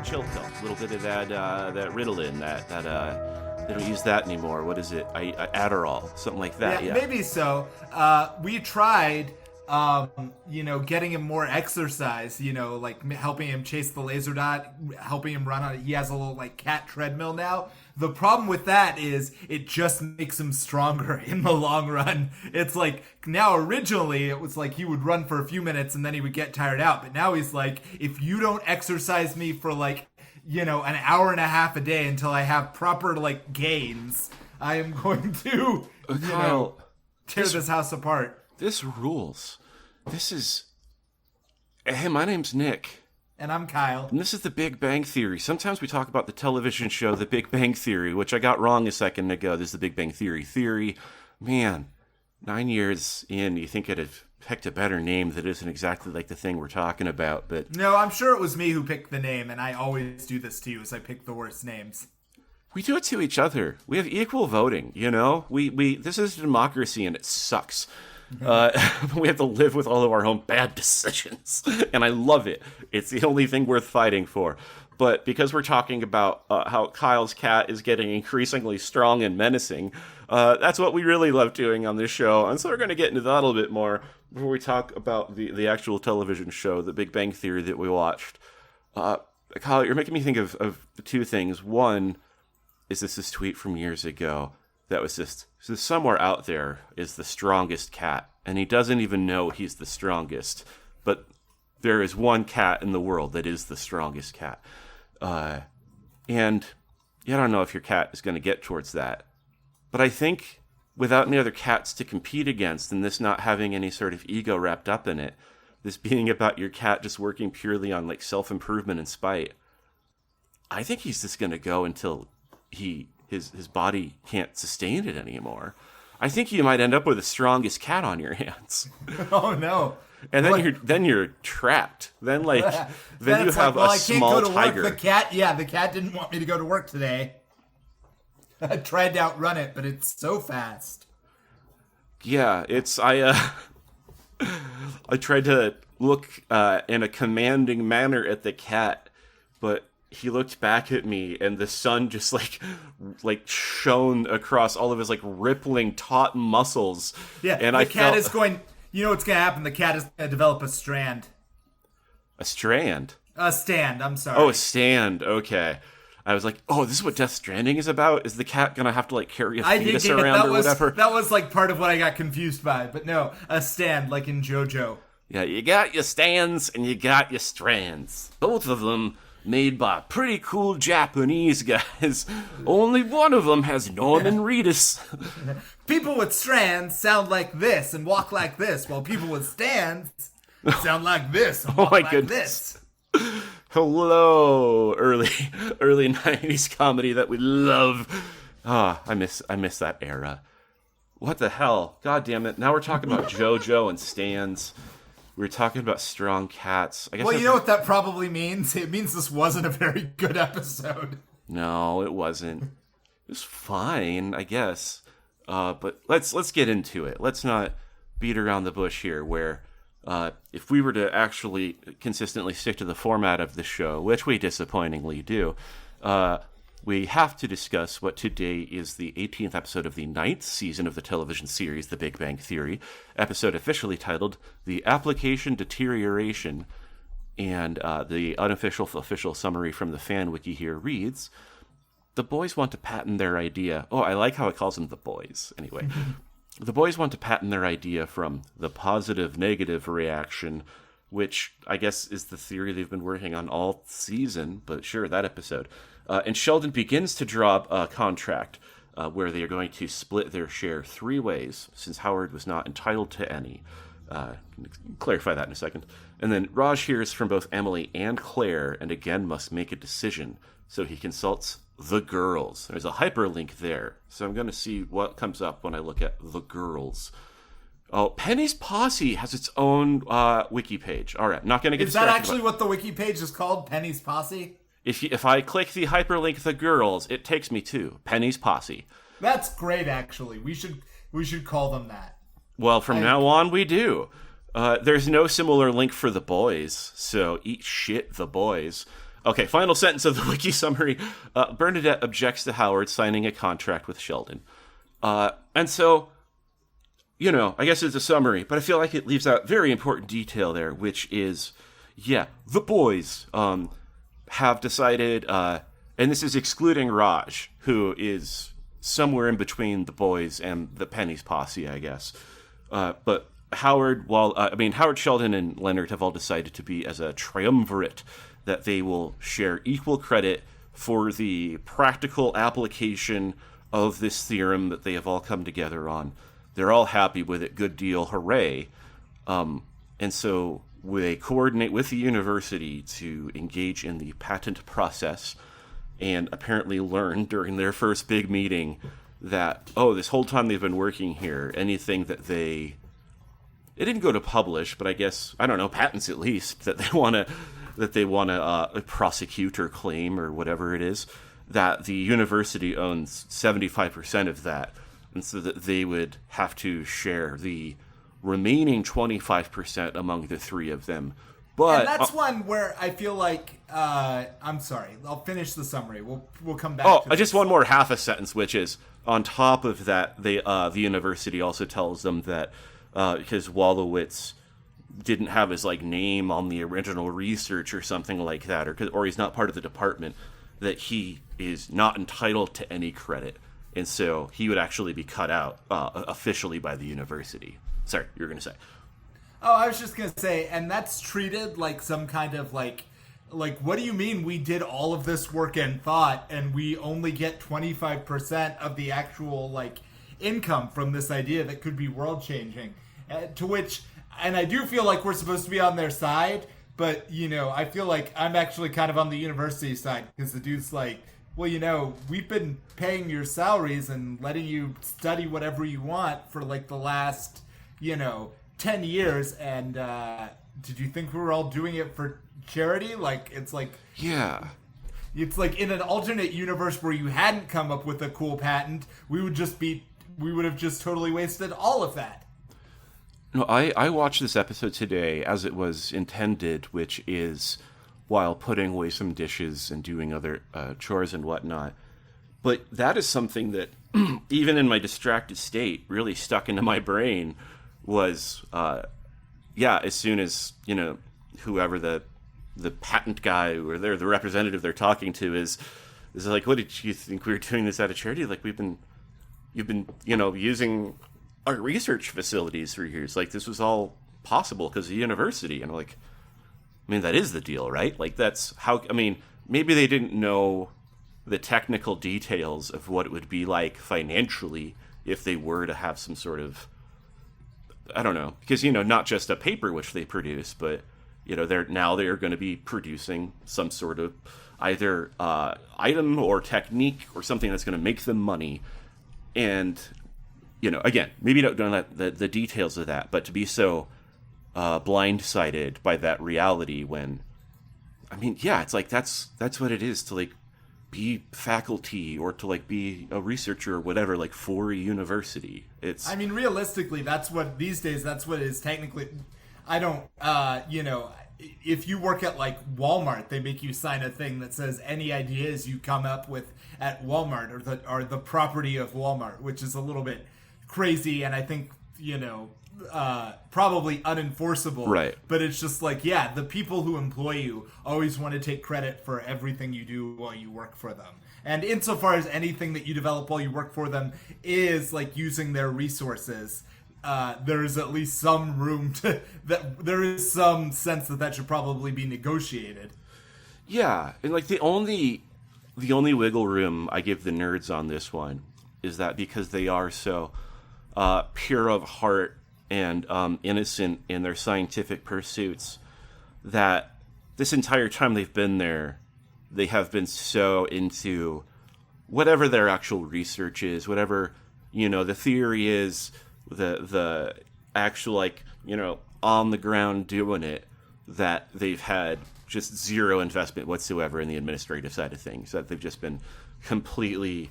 chill pill, a little bit of that Ritalin, they don't use that anymore. What is it? Adderall, something like that. Yeah, maybe so. We tried, getting him more exercise. Like helping him chase the laser dot, helping him run on it. He has a little like cat treadmill now. The problem with that is it just makes him stronger in the long run. It's like now originally it was like he would run for a few minutes and then he would get tired out. But now he's like, if you don't exercise me for like, an hour and a half a day until I have proper like gains, I am going to, Kyle, tear this house apart. This rules. Hey, my name's Nick. And I'm Kyle. And this is The Big Bang Theory. Sometimes we talk about the television show The Big Bang Theory, which I got wrong a second ago. This is The Big Bang Theory. Man, 9 years in, you think I'd have picked a better name that isn't exactly like the thing we're talking about, but... No, I'm sure it was me who picked the name, and I always do this to you, is I pick the worst names. We do it to each other. We have equal voting, We this is a democracy, and it sucks. We have to live with all of our own bad decisions, and I love it. It's the only thing worth fighting for. But because we're talking about how Kyle's cat is getting increasingly strong and menacing, that's what we really love doing on this show. And so we're going to get into that a little bit more before we talk about the actual television show, The Big Bang Theory, that we watched. Kyle, you're making me think of two things. One is this tweet from years ago that was just somewhere out there is the strongest cat, and he doesn't even know he's the strongest, but there is one cat in the world that is the strongest cat. And I don't know if your cat is going to get towards that, but I think without any other cats to compete against, and this not having any sort of ego wrapped up in it, this being about your cat just working purely on like self-improvement and spite, I think he's just going to go until his body can't sustain it anymore. I think you might end up with the strongest cat on your hands. Oh no! And then you're trapped. Then you have a small tiger. Work. The cat didn't want me to go to work today. I tried to outrun it, but it's so fast. Yeah, I tried to look in a commanding manner at the cat, but he looked back at me, and the sun just like shone across all of his like rippling taut muscles. Yeah, and the cat is going. You know what's going to happen? The cat is going to develop a strand. A strand? A stand. I'm sorry. Oh, a stand. Okay. I was like, oh, this is what Death Stranding is about? Is the cat going to have to like carry a fetus around or whatever? That was like part of what I got confused by. But no, a stand like in JoJo. Yeah, you got your stands and you got your strands. Both of them made by pretty cool Japanese guys. Only one of them has Norman Reedus. People with strands sound like this and walk like this, while people with stands sound like this and walk like this. Hello, early 90s comedy that we love. I miss that era. What the hell? God damn it. Now we're talking about JoJo and stands. We were talking about strong cats. I guess. Well, you know what that probably means? It means this wasn't a very good episode. No, it wasn't. It was fine, I guess. But let's get into it. Let's not beat around the bush here, where if we were to actually consistently stick to the format of the show, which we disappointingly do, we have to discuss what today is the 18th episode of the 9th season of the television series The Big Bang Theory, episode officially titled The Application Deterioration, and the official summary from the fan wiki here reads, the boys want to patent their idea. Oh, I like how it calls them the boys. Anyway, the boys want to patent their idea from the positive-negative reaction, which I guess is the theory they've been working on all season, but sure, that episode. And Sheldon begins to draw a contract where they are going to split their share 3 ways, since Howard was not entitled to any. Clarify that in a second. And then Raj hears from both Emily and Claire, and again must make a decision. So he consults the girls. There's a hyperlink there. So I'm going to see what comes up when I look at the girls. Oh, Penny's Posse has its own wiki page. All right, not going to get distracted. Is that actually what the wiki page is called? Penny's Posse? If I click the hyperlink the girls, it takes me to Penny's Posse. That's great, actually. We should call them that. Well, from now on, we do. There's no similar link for the boys, so eat shit, the boys. Okay, final sentence of the wiki summary. Bernadette objects to Howard signing a contract with Sheldon. And so, I guess it's a summary, but I feel like it leaves out very important detail there, which is, the boys have decided, and this is excluding Raj, who is somewhere in between the boys and the Penny's posse, I guess. But Howard, Howard, Sheldon, and Leonard have all decided to be as a triumvirate that they will share equal credit for the practical application of this theorem that they have all come together on. They're all happy with it. Good deal. Hooray. And so they coordinate with the university to engage in the patent process and apparently learn during their first big meeting that, this whole time they've been working here, anything that it didn't go to publish, but I guess, I don't know, patents at least, that they want to prosecute or claim or whatever it is, that the university owns 75% of that, and so that they would have to share the remaining 25% among the three of them. But and that's one where I feel like I'm sorry. I'll finish the summary. We'll come back. to just one more half a sentence, which is on top of that, the university also tells them that because Wolowitz didn't have his name on the original research or something like that, or he's not part of the department, that he is not entitled to any credit, and so he would actually be cut out officially by the university. Sorry, you were going to say. Oh, I was just going to say, and that's treated like some kind of like, what do you mean we did all of this work and thought, and we only get 25% of the actual, income from this idea that could be world-changing? To which, and I do feel like we're supposed to be on their side, but, I feel like I'm actually kind of on the university side, because the dude's like, well, we've been paying your salaries and letting you study whatever you want for, the last, 10 years, and did you think we were all doing it for charity? Yeah. It's like in an alternate universe where you hadn't come up with a cool patent, we would have just totally wasted all of that. No, I watched this episode today as it was intended, which is while putting away some dishes and doing other chores and whatnot. But that is something that, even in my distracted state, really stuck into my brain was, as soon as, whoever the patent guy or the representative they're talking to is like, what did you think we were doing this out of charity? You've been, using our research facilities for years. This was all possible because of the university. And that is the deal, right? That's how, maybe they didn't know the technical details of what it would be like financially if they were to have some sort of, I don't know, because, not just a paper which they produce, but, they're going to be producing some sort of either item or technique or something that's going to make them money. And, again, maybe don't know the details of that, but to be so blindsided by that reality when, it's that's what it is to, be faculty or to be a researcher or whatever, for a university. It's realistically, that's what it is technically. I don't if you work at Walmart, they make you sign a thing that says any ideas you come up with at Walmart are the property of Walmart, which is a little bit crazy, and I think probably unenforceable. Right. But it's just the people who employ you always want to take credit for everything you do while you work for them. And insofar as anything that you develop while you work for them is using their resources, there is at least some room that there is some sense that should probably be negotiated. Yeah, and the only wiggle room I give the nerds on this one is that because they are so pure of heart and innocent in their scientific pursuits, that this entire time they've been there, they have been so into whatever their actual research is, whatever, the theory is, the actual, on the ground doing it, that they've had just zero investment whatsoever in the administrative side of things, that they've just been completely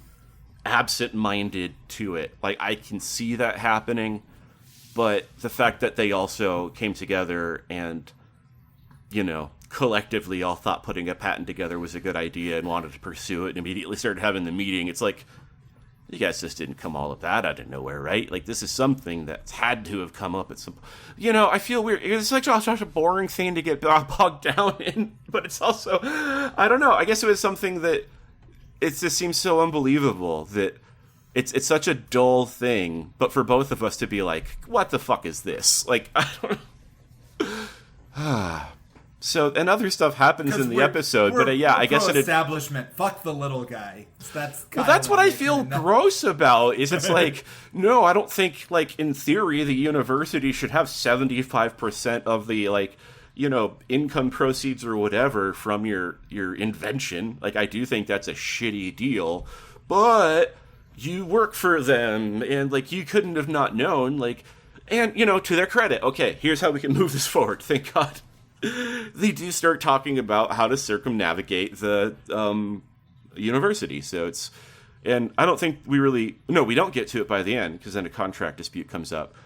absent-minded to it. I can see that happening, but the fact that they also came together and, collectively all thought putting a patent together was a good idea and wanted to pursue it and immediately started having the meeting. It's like, you guys just didn't come all of that out of nowhere, right? Like, this is something that's had to have come up at some... I feel weird. It's like such a boring thing to get bogged down in, but it's also... I don't know. I guess it was something that... It just seems so unbelievable that it's such a dull thing, but for both of us to be like, what the fuck is this? Like, I don't... So, and other stuff happens in the episode, but I guess it... establishment. Fuck the little guy. That's what I feel gross about, is it's like, no, I don't think, like, in theory, the university should have 75% of the, like, income proceeds or whatever from your invention. Like, I do think that's a shitty deal, but you work for them, and, like, you couldn't have not known, like, and, to their credit, okay, here's how we can move this forward, thank God. They do start talking about how to circumnavigate the university. So and I don't think we don't get to it by the end, because then a contract dispute comes up.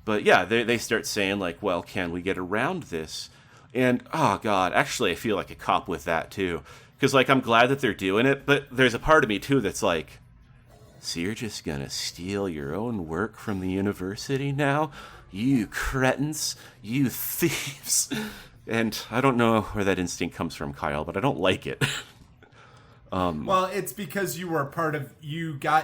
But yeah, they start saying, like, well, can we get around this? And, oh God, actually I feel like a cop with that too. Because, like, I'm glad that they're doing it, but there's a part of me too that's like, so you're just gonna steal your own work from the university now? You cretins, you thieves. And I don't know where that instinct comes from, Kyle, but I don't like it. Well, it's because you were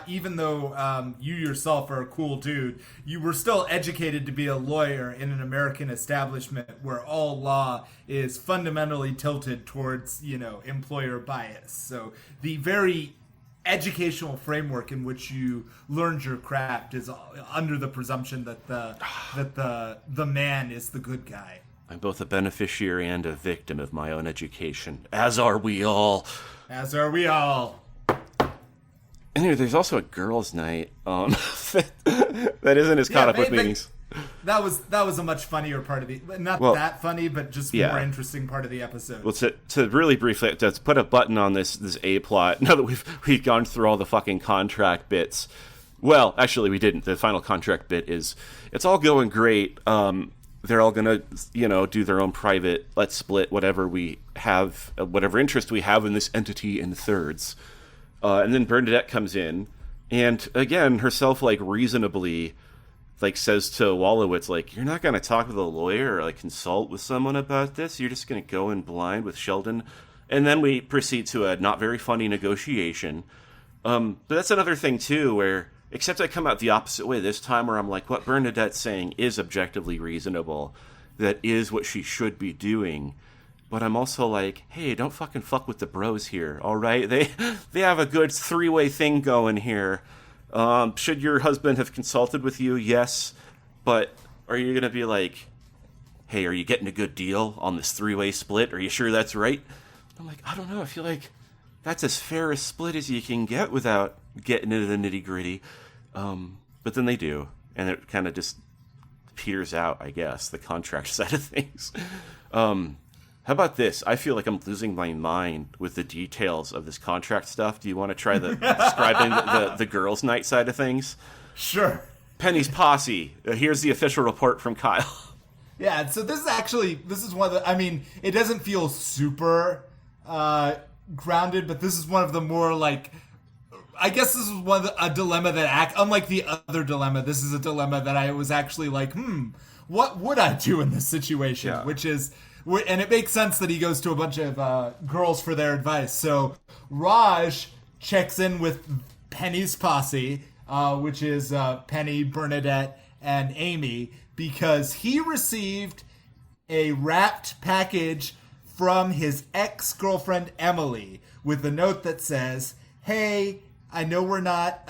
even though you yourself are a cool dude, you were still educated to be a lawyer in an American establishment where all law is fundamentally tilted towards, employer bias. So the very educational framework in which you learned your craft is under the presumption that the man is the good guy. I'm both a beneficiary and a victim of my own education, as are we all. As are we all. Anyway, there's also a girls' night that isn't as caught up with meetings. That was a much funnier part of that funny, but just more interesting part of the episode. Well, to really briefly, to put a button on this A plot, now that we've gone through all the fucking contract bits. Well, actually, we didn't. The final contract bit it's all going great. They're all gonna, do their own private, let's split whatever we have, whatever interest we have in this entity in thirds. And then Bernadette comes in, and again, herself, like, reasonably, like, says to Wolowitz, like, you're not going to talk with a lawyer or, like, consult with someone about this? You're just going to go in blind with Sheldon? And then we proceed to a not very funny negotiation. But that's another thing, too, where, except I come out the opposite way this time, where I'm like, what Bernadette's saying is objectively reasonable. That is what she should be doing. But I'm also like, hey, don't fucking fuck with the bros here, all right? They have a good three-way thing going here. Should your husband have consulted with you? Yes. But are you going to be like, hey, are you getting a good deal on this three-way split? Are you sure that's right? I'm like, I don't know. I feel like that's as fair a split as you can get without getting into the nitty-gritty. But then they do. And it kind of just peters out, I guess, the contract side of things. How about this? I feel like I'm losing my mind with the details of this contract stuff. Do you want to try describing the girls' night side of things? Sure. Penny's posse. Here's the official report from Kyle. Yeah, so this is one of the, I mean, it doesn't feel super grounded, but this is one of the more, like, I guess this is a dilemma that, unlike the other dilemma, this is a dilemma that I was actually like, what would I do in this situation? Yeah. Which is, and it makes sense that he goes to a bunch of girls for their advice. So Raj checks in with Penny's posse, which is Penny, Bernadette, and Amy, because he received a wrapped package from his ex-girlfriend Emily with a note that says, hey, I know we're not,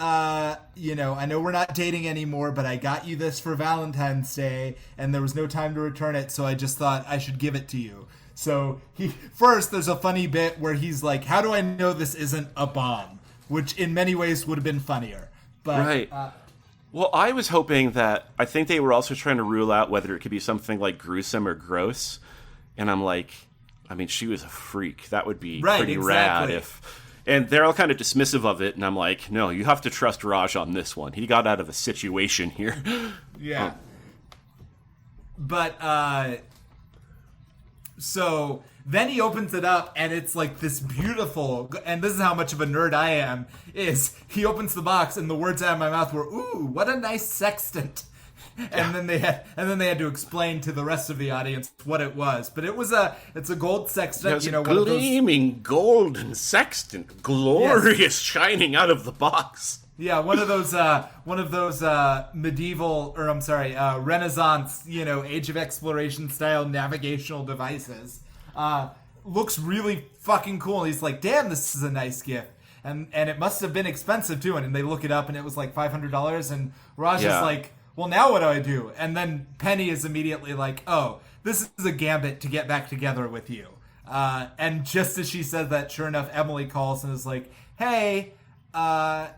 dating anymore, but I got you this for Valentine's Day, and there was no time to return it, so I just thought I should give it to you. So there's a funny bit where he's like, how do I know this isn't a bomb? Which in many ways would have been funnier. But, right. Well, I was hoping that, I think they were also trying to rule out whether it could be something like gruesome or gross. And I'm like, I mean, she was a freak. That would be pretty rad if... And they're all kind of dismissive of it, and I'm like, no, you have to trust Raj on this one. He got out of a situation here. Yeah. But, So then he opens it up, and it's like this beautiful, and this is how much of a nerd I am, is he opens the box, and the words out of my mouth were, "Ooh, what a nice sextant." And then they had to explain to the rest of the audience what it was. But it's a gold sextant, There's a gleaming golden sextant, glorious, shining out of the box. Yeah, one of those medieval, or I'm sorry, Renaissance, Age of Exploration style navigational devices. Looks really fucking cool. And he's like, damn, this is a nice gift. And it must have been expensive too. And they look it up, and it was like $500. And Raj is like, well, now what do I do? And then Penny is immediately like, oh, this is a gambit to get back together with you. And just as she says that, sure enough, Emily calls and is like, hey, I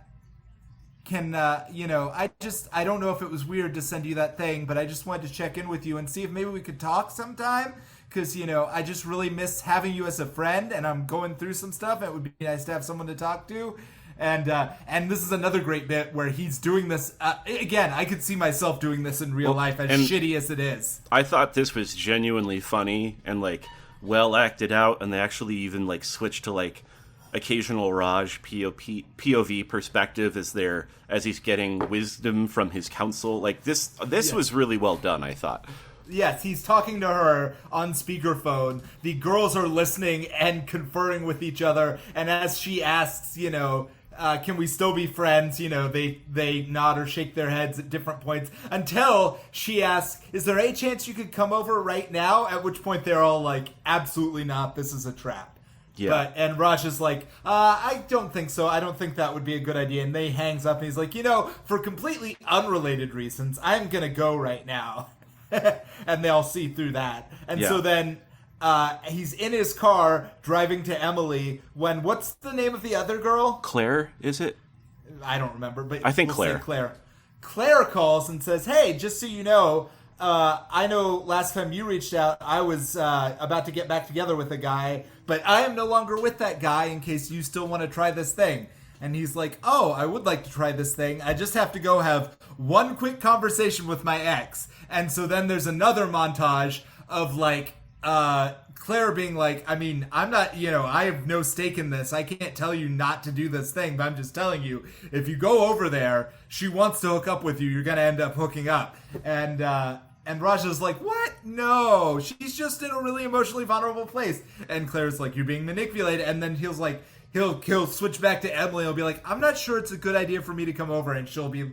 don't know if it was weird to send you that thing, but I just wanted to check in with you and see if maybe we could talk sometime. Because, I just really miss having you as a friend, and I'm going through some stuff. And it would be nice to have someone to talk to. And this is another great bit where he's doing this. Again, I could see myself doing this in real life, as shitty as it is. I thought this was genuinely funny and, like, well acted out, and they actually even, like, switched to, like, occasional Raj POV perspective as he's getting wisdom from his counsel. Like, this was really well done, I thought. Yes, he's talking to her on speakerphone. The girls are listening and conferring with each other, and as she asks, can we still be friends? They nod or shake their heads at different points until she asks, is there any chance you could come over right now? At which point they're all like, absolutely not. This is a trap. Yeah. And Raj is like, I don't think so. I don't think that would be a good idea. And they hangs up and he's like, for completely unrelated reasons, I'm going to go right now. And they all see through that. And so then he's in his car driving to Emily when, what's the name of the other girl? Claire, is it? I don't remember, but I think we'll Claire. Claire calls and says, hey, just so you know, I know last time you reached out, I was about to get back together with a guy, but I am no longer with that guy in case you still want to try this thing. And he's like, oh, I would like to try this thing. I just have to go have one quick conversation with my ex. And so then there's another montage of like Claire being like, I mean, I'm not, I have no stake in this. I can't tell you not to do this thing, but I'm just telling you, if you go over there, she wants to hook up with you. You're going to end up hooking up. And Raja's like, what? No, she's just in a really emotionally vulnerable place. And Claire's like, you're being manipulated. And then he's like, He'll switch back to Emily. He'll be like, I'm not sure it's a good idea for me to come over. And she'll be,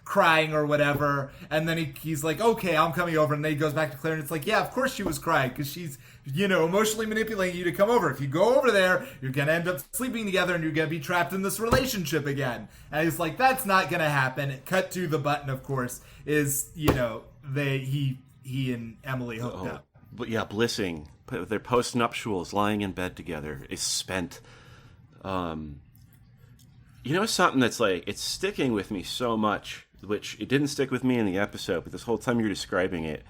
crying or whatever. And then he's like, okay, I'm coming over. And then he goes back to Claire and it's like, yeah, of course she was crying because she's, emotionally manipulating you to come over. If you go over there, you're going to end up sleeping together and you're going to be trapped in this relationship again. And he's like, that's not going to happen. Cut to the button, of course, is, he and Emily hooked up. But yeah, blissing. Their post-nuptials, lying in bed together, is spent. Something that's like, it's sticking with me so much, which it didn't stick with me in the episode, but this whole time you're describing it,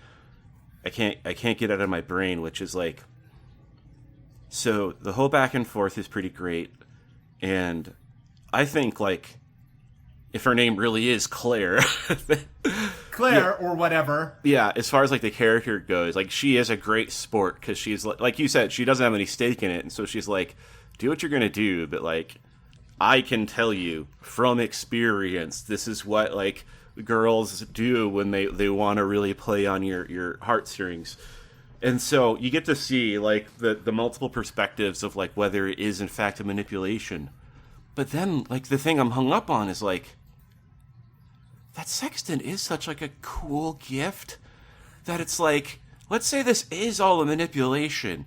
I can't get out of my brain, which is like, so the whole back and forth is pretty great, and I think, like, if her name really is Claire, or whatever. Yeah, as far as, like, the character goes, like, she is a great sport, because she's, like you said, she doesn't have any stake in it, and so she's like, do what you're going to do, but, like, I can tell you from experience, this is what, like, girls do when they want to really play on your heartstrings. And so you get to see, like, the multiple perspectives of, like, whether it is, in fact, a manipulation. But then, like, the thing I'm hung up on is, like, that sextant is such, like, a cool gift that it's like, let's say this is all a manipulation.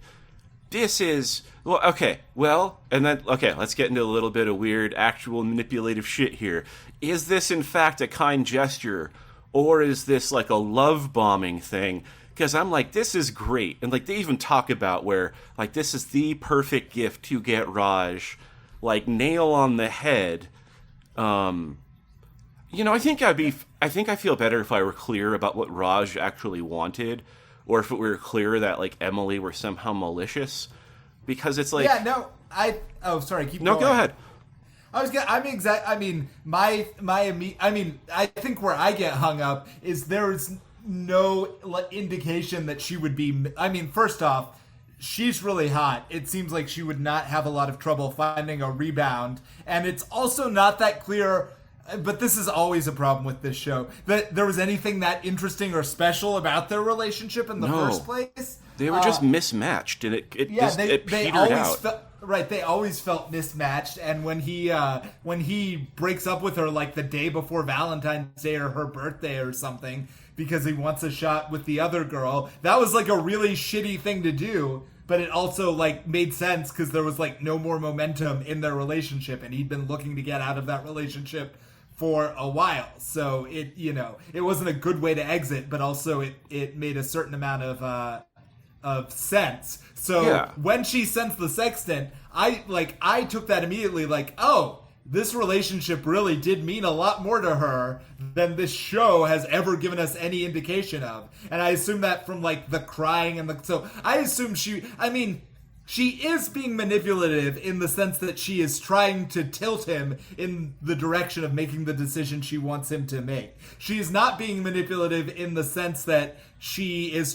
This is, let's get into a little bit of weird actual manipulative shit here. Is this in fact a kind gesture, or is this like a love bombing thing? Because I'm like, this is great. And like, they even talk about where, like, this is the perfect gift to get Raj, like, nail on the head. I think I feel better if I were clear about what Raj actually wanted, or if it were clear that, like, Emily were somehow malicious, because it's like, sorry, keep no, going. go ahead. I think where I get hung up is there's no indication that she would be. I mean, first off, she's really hot. It seems like she would not have a lot of trouble finding a rebound. And it's also not that clear, but this is always a problem with this show, that there was anything that interesting or special about their relationship in the first place. They were just mismatched, and it petered out. They always felt mismatched, and when he breaks up with her like the day before Valentine's Day or her birthday or something because he wants a shot with the other girl, that was like a really shitty thing to do, but it also like made sense because there was like no more momentum in their relationship, and he'd been looking to get out of that relationship for a while. So it wasn't a good way to exit, but also it made a certain amount of sense. So when she sends the sextant, I took that immediately like, oh, this relationship really did mean a lot more to her than this show has ever given us any indication of. And I assume that from like the crying and so I assume she is being manipulative in the sense that she is trying to tilt him in the direction of making the decision she wants him to make. She is not being manipulative in the sense that she is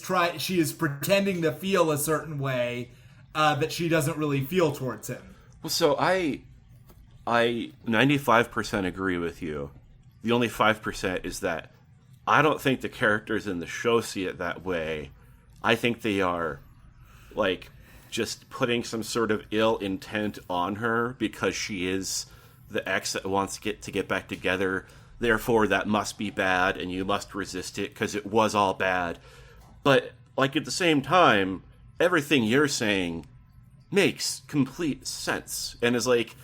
pretending to feel a certain way that she doesn't really feel towards him. Well, so I 95% agree with you. The only 5% is that I don't think the characters in the show see it that way. I think they are like just putting some sort of ill intent on her because she is the ex that wants to get back together. Therefore, that must be bad, and you must resist it because it was all bad. But like at the same time, everything you're saying makes complete sense, and is like,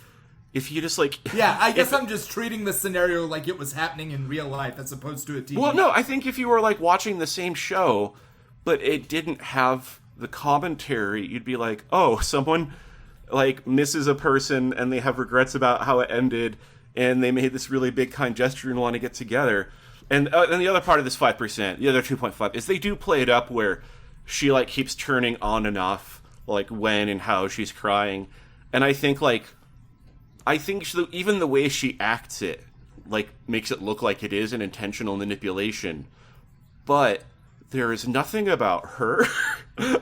if you just like, I guess I'm just treating the scenario like it was happening in real life as opposed to a TV. Well, no, I think if you were like watching the same show, but it didn't have the commentary, you'd be like, oh, someone like misses a person and they have regrets about how it ended, and they made this really big kind gesture and want to get together. And the other part of this 5%, the other 2.5, is they do play it up where she like keeps turning on and off, like when and how she's crying. And I think even the way she acts it, like, makes it look like it is an intentional manipulation. But there is nothing about her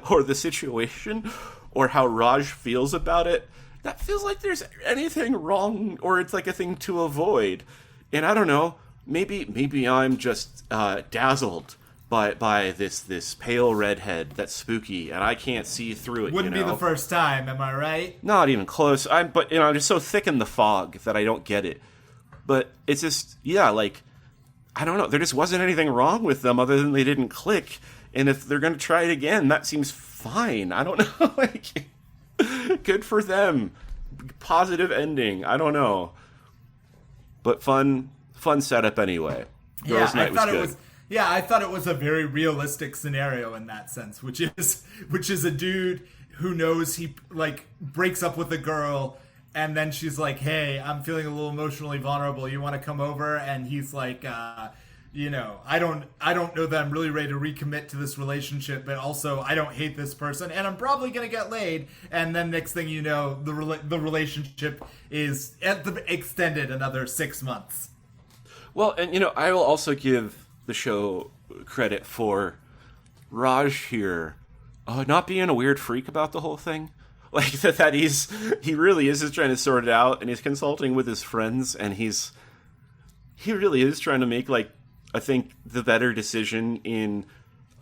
or the situation or how Raj feels about it that feels like there's anything wrong or it's like a thing to avoid. And I don't know, maybe I'm just dazzled by this pale redhead that's spooky and I can't see through it. Wouldn't be the first time, am I right? Not even close. I'm just so thick in the fog that I don't get it. But it's just, like, I don't know. There just wasn't anything wrong with them other than they didn't click. And if they're going to try it again, that seems fine. I don't know. Like, good for them. Positive ending. I don't know. But fun setup anyway. Girls' Night was good. I thought it was a very realistic scenario in that sense, which is a dude who knows he like breaks up with a girl, and then she's like, "Hey, I'm feeling a little emotionally vulnerable. You want to come over?" And he's like, I don't know that I'm really ready to recommit to this relationship, but also I don't hate this person, and I'm probably gonna get laid. And then next thing you know, the relationship is extended another 6 months. Well, and I will also give the show credit for Raj here not being a weird freak about the whole thing. Like that he really is just trying to sort it out, and he's consulting with his friends, and he really is trying to make, like, I think the better decision in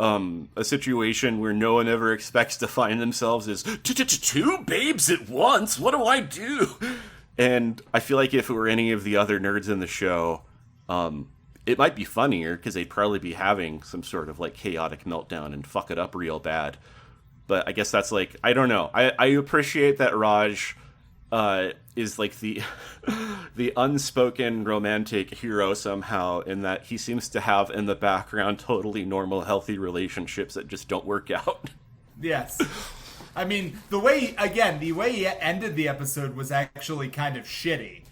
a situation where no one ever expects to find themselves as two babes at once. What do I do? And I feel like if it were any of the other nerds in the show, it might be funnier because they'd probably be having some sort of like chaotic meltdown and fuck it up real bad. But I guess that's like, I don't know. I appreciate that Raj is like the unspoken romantic hero somehow, in that he seems to have in the background totally normal, healthy relationships that just don't work out. Yes. I mean, the way he ended the episode was actually kind of shitty.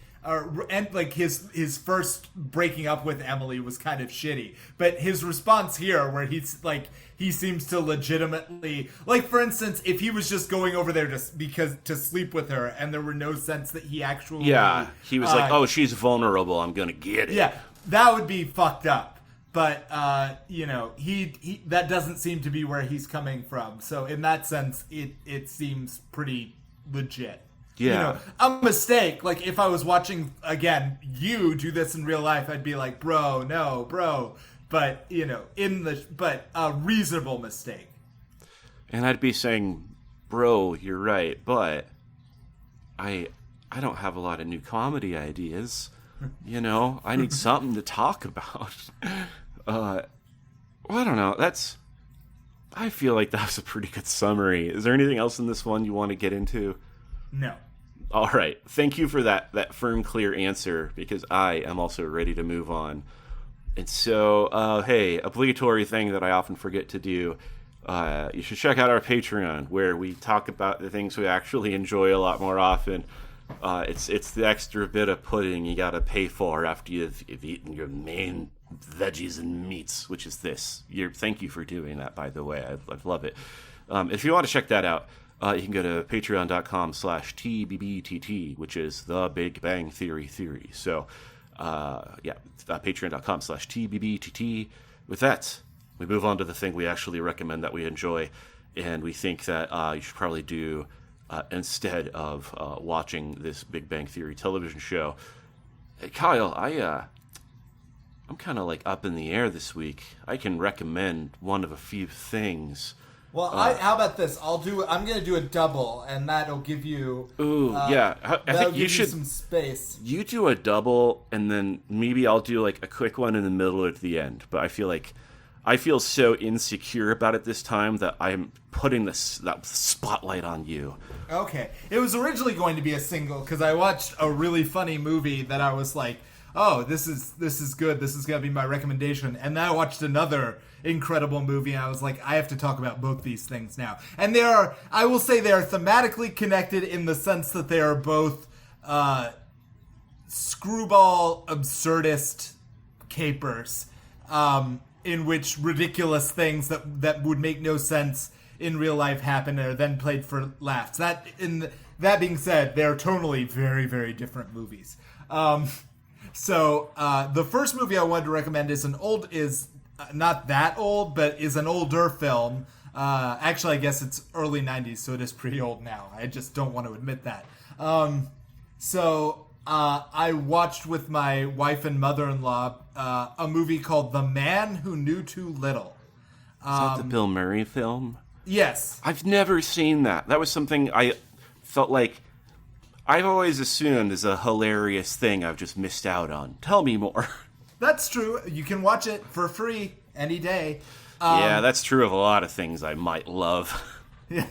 And like his first breaking up with Emily was kind of shitty, but his response here, where he seems to legitimately, like, for instance, if he was just going over there to sleep with her, and there were no sense that he actually he was like, oh, she's vulnerable, I'm gonna get it. Yeah, that would be fucked up. but he that doesn't seem to be where he's coming from. So in that sense, it seems pretty legit. Yeah. A mistake. Like if I was watching again you do this in real life, I'd be like, bro, no, bro. But but a reasonable mistake. And I'd be saying, bro, you're right, but I don't have a lot of new comedy ideas. I need something to talk about. Well, I don't know. I feel like that was a pretty good summary. Is there anything else in this one you want to get into? No. All right. Thank you for that firm, clear answer, because I am also ready to move on. And so, hey, obligatory thing that I often forget to do. You should check out our Patreon, where we talk about the things we actually enjoy a lot more often. It's the extra bit of pudding you gotta pay for after you've eaten your main veggies and meats, which is this. Thank you for doing that, by the way. I love it. If you want to check that out, you can go to patreon.com/TBBTT, which is the Big Bang Theory. So, patreon.com/TBBTT. With that, we move on to the thing we actually recommend that we enjoy, and we think that you should probably do instead of watching this Big Bang Theory television show. Hey, Kyle, I'm kind of like up in the air this week. I can recommend one of a few things. Well, how about this? I'm going to do a double, and that'll give you. I think you should some space. You do a double, and then maybe I'll do like a quick one in the middle or at the end. But I feel so insecure about it this time that I'm putting that spotlight on you. Okay, it was originally going to be a single because I watched a really funny movie that I was like, oh, this is good. This is going to be my recommendation. And then I watched another incredible movie, and I was like, I have to talk about both these things now. And I will say they are thematically connected in the sense that they are both screwball absurdist capers, in which ridiculous things that would make no sense in real life happen and are then played for laughs. That being said, they're tonally very, very different movies. So the first movie I wanted to recommend is not that old, but is an older film. Actually, I guess it's early 90s, so it is pretty old now. I just don't want to admit that. I watched with my wife and mother-in-law a movie called The Man Who Knew Too Little. Is that the Bill Murray film? Yes. I've never seen that. That was something I felt like I've always assumed is a hilarious thing I've just missed out on. Tell me more. That's true. You can watch it for free any day. Yeah, that's true of a lot of things I might love. Yeah.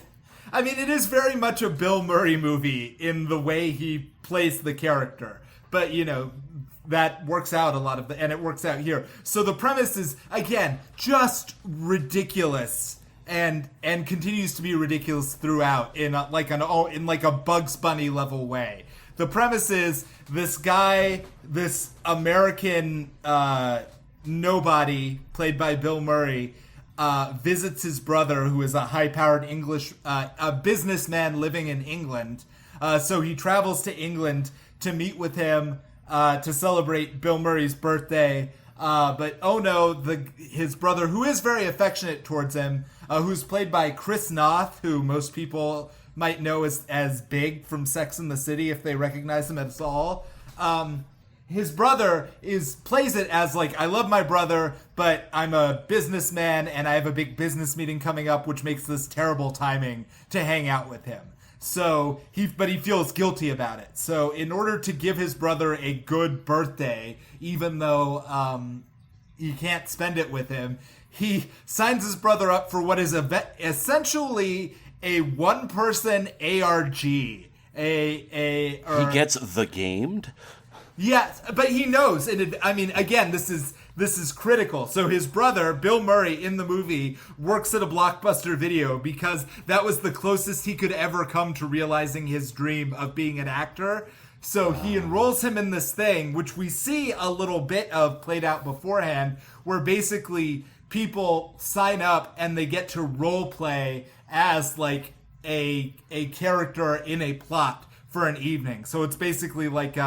I mean, it is very much a Bill Murray movie in the way he plays the character. But, that works out and it works out here. So the premise is, again, just ridiculous and continues to be ridiculous throughout in a Bugs Bunny level way. The premise is this guy, this American nobody played by Bill Murray, visits his brother, who is a high-powered a businessman living in England. So he travels to England to meet with him to celebrate Bill Murray's birthday. But oh no, his brother, who is very affectionate towards him, who's played by Chris Noth, who most people might know as Big from Sex and the City if they recognize him at all. His brother plays it as like, I love my brother, but I'm a businessman and I have a big business meeting coming up, which makes this terrible timing to hang out with him. So he feels guilty about it. So in order to give his brother a good birthday, even though he can't spend it with him, he signs his brother up for what is essentially a one-person ARG. He gets the gamed? Yes, but he knows. Again, this is critical. So his brother, Bill Murray, in the movie, works at a Blockbuster Video because that was the closest he could ever come to realizing his dream of being an actor. So he enrolls him in this thing, which we see a little bit of played out beforehand, where basically people sign up and they get to role play as like a character in a plot for an evening. So it's basically like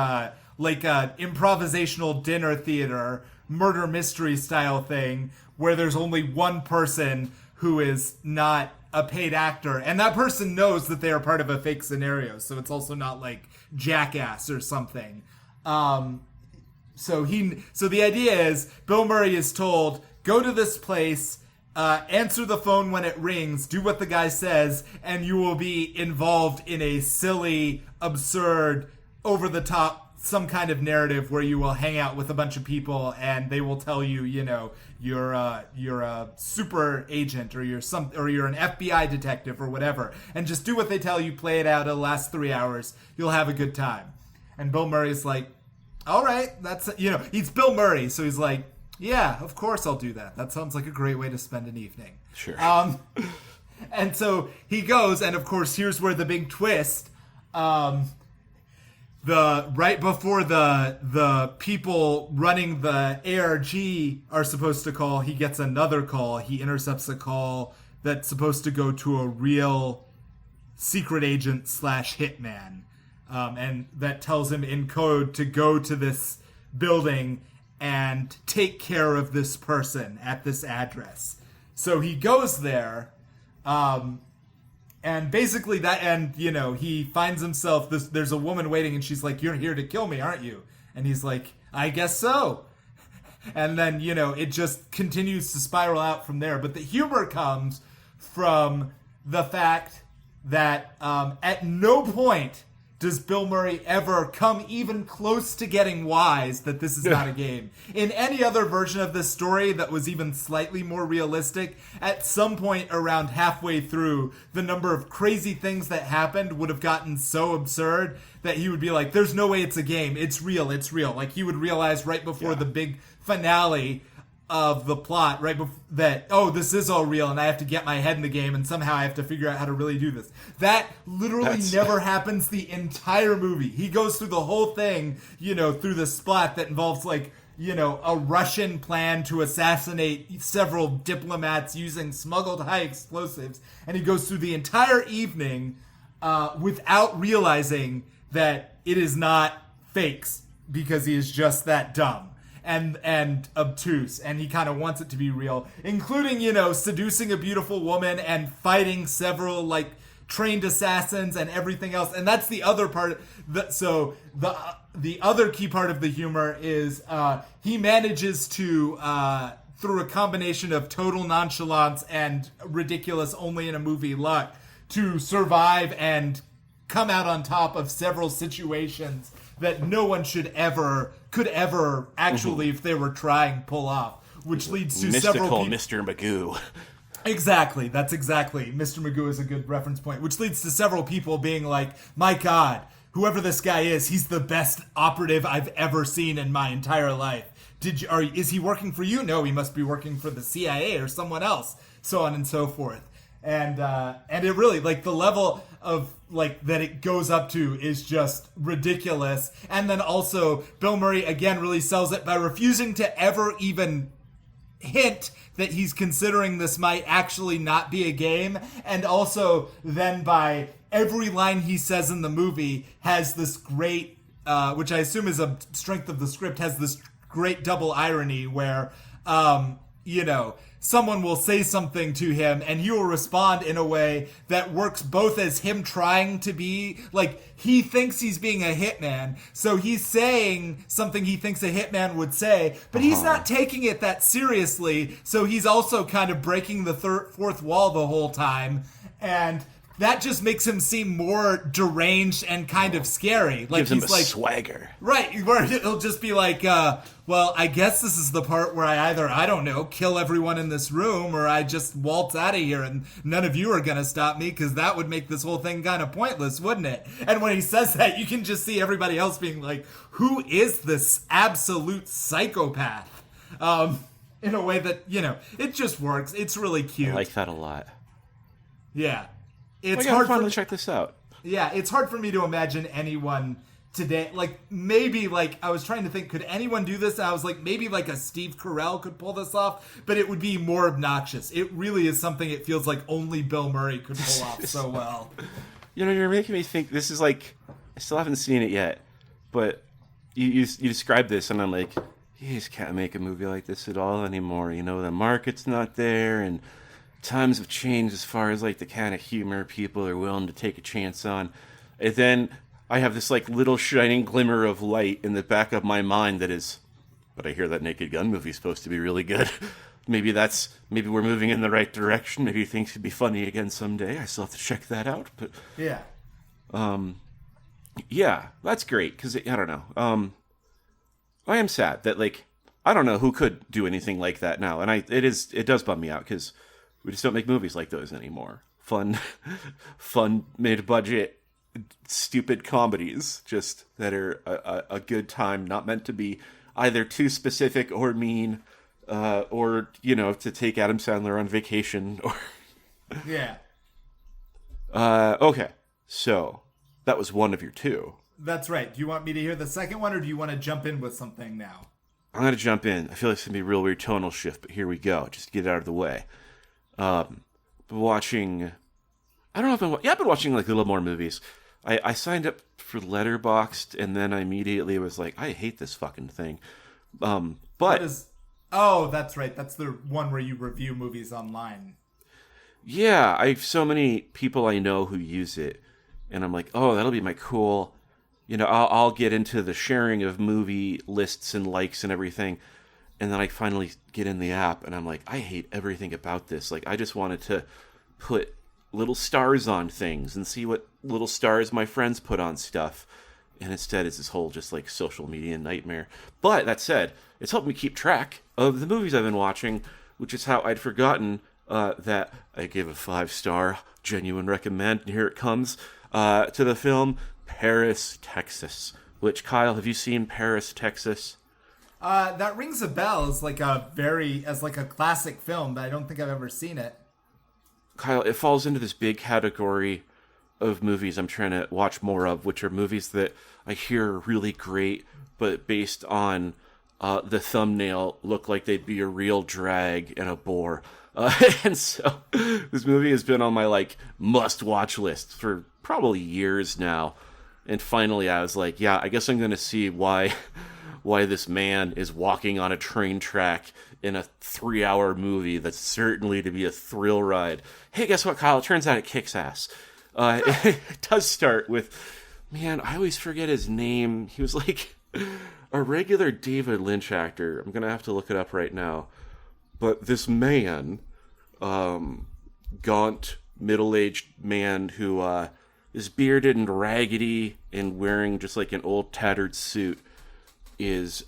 like a improvisational dinner theater murder mystery style thing where there's only one person who is not a paid actor, and that person knows that they are part of a fake scenario, so it's also not like Jackass or something. So the idea is Bill Murray is told, go to this place, answer the phone when it rings, do what the guy says, and you will be involved in a silly, absurd, over-the-top, some kind of narrative where you will hang out with a bunch of people and they will tell you, you know, you're a super agent or you're an FBI detective or whatever, and just do what they tell you, play it out. It'll last 3 hours. You'll have a good time. And Bill Murray's like, all right, that's, you know, he's Bill Murray, so he's like, yeah, of course I'll do that. That sounds like a great way to spend an evening. Sure. And so he goes, and of course, here's where the big twist. Right before the people running the ARG are supposed to call, he gets another call. He intercepts a call that's supposed to go to a real secret agent / hitman, and that tells him in code to go to this building and take care of this person at this address. So he goes there. And basically he finds himself, there's a woman waiting and she's like, you're here to kill me, aren't you? And he's like, I guess so. And then, it just continues to spiral out from there. But the humor comes from the fact that at no point does Bill Murray ever come even close to getting wise that this is not a game. In any other version of this story that was even slightly more realistic, at some point around halfway through, the number of crazy things that happened would have gotten so absurd that he would be like, there's no way it's a game. It's real. It's real. Like, he would realize right before the big finale of the plot, right before that, this is all real and I have to get my head in the game and somehow I have to figure out how to really do this. That literally never happens the entire movie. He goes through the whole thing, through the splat that involves a Russian plan to assassinate several diplomats using smuggled high explosives, and he goes through the entire evening without realizing that it is not fakes, because he is just that dumb and obtuse, and he kind of wants it to be real, including, seducing a beautiful woman and fighting several, trained assassins and everything else. And that's the other part. So the other key part of the humor is he manages to, through a combination of total nonchalance and ridiculous only in a movie luck, to survive and come out on top of several situations that no one could ever actually, if they were trying, pull off, which leads to several people. Mr. Magoo. Exactly. That's exactly. Mr. Magoo is a good reference point, which leads to several people being like, my God, whoever this guy is, he's the best operative I've ever seen in my entire life. Is he working for you? No, he must be working for the CIA or someone else, so on and so forth. And it really, the level of, that it goes up to is just ridiculous. And then also, Bill Murray, again, really sells it by refusing to ever even hint that he's considering this might actually not be a game. And also, then by every line he says in the movie has this great, which I assume is a strength of the script, has this great double irony where, someone will say something to him and he will respond in a way that works both as him trying to be, he thinks he's being a hitman, so he's saying something he thinks a hitman would say, but he's not taking it that seriously, so he's also kind of breaking the fourth wall the whole time, and that just makes him seem more deranged and kind of scary. Gives him a swagger. Right, where it'll just be like, well, I guess this is the part where I either, I don't know, kill everyone in this room, or I just waltz out of here and none of you are going to stop me, because that would make this whole thing kind of pointless, wouldn't it? And when he says that, you can just see everybody else being like, who is this absolute psychopath? In a way that, it just works. It's really cute. I like that a lot. Yeah. It's hard to check this out. Yeah, it's hard for me to imagine anyone today. Maybe, I was trying to think, could anyone do this? And I was like, maybe a Steve Carell could pull this off, but it would be more obnoxious. It really is something it feels like only Bill Murray could pull off so well. You're making me think, this is I still haven't seen it yet, but you describe this, and I'm like, you just can't make a movie like this at all anymore. You know, the market's not there, and times have changed as far as like the kind of humor people are willing to take a chance on. And then I have this like little shining glimmer of light in the back of my mind that is, but I hear that Naked Gun movie's supposed to be really good. Maybe we're moving in the right direction. Maybe things could be funny again someday. I still have to check that out. But Yeah. yeah, that's great because I don't know. I am sad that like I don't know who could do anything like that now, and it does bum me out because we just don't make movies like those anymore. Fun, mid-budget, stupid comedies just that are a good time, not meant to be either too specific or mean, or to take Adam Sandler on vacation or. Yeah. Okay, so that was one of your two. That's right. Do you want me to hear the second one, or do you want to jump in with something now? I'm gonna jump in. I feel like it's gonna be a real weird tonal shift, but here we go. Just to get it out of the way. Watching. I don't know if I've been watching like a little more movies. I signed up for Letterboxd, and then I immediately was like, I hate this fucking thing. But oh, that's right. That's the one where you review movies online. Yeah, I have so many people I know who use it, and I'm like, oh, that'll be my cool. I'll get into the sharing of movie lists and likes and everything, and then I finally get in the app, and I'm like, I hate everything about this. Like, I just wanted to put little stars on things and see what little stars my friends put on stuff, and instead it's this whole just like social media nightmare. But that said, it's helped me keep track of the movies I've been watching, which is how I'd forgotten that I gave a 5-star genuine recommend, and here it comes, to the film Paris, Texas. Which, Kyle, have you seen Paris, Texas? That rings a bell as like a classic film, but I don't think I've ever seen it. Kyle, it falls into this big category of movies I'm trying to watch more of, which are movies that I hear are really great, but based on the thumbnail look like they'd be a real drag and a bore. And so this movie has been on my like must-watch list for probably years now. And finally I was like, yeah, I guess I'm going to see why this man is walking on a train track in a 3-hour movie that's certainly to be a thrill ride. Hey, guess what, Kyle? It turns out it kicks ass. It does start with, man, I always forget his name. He was like a regular David Lynch actor. I'm going to have to look it up right now. But this man, gaunt, middle-aged man who is bearded and raggedy and wearing just like an old tattered suit, is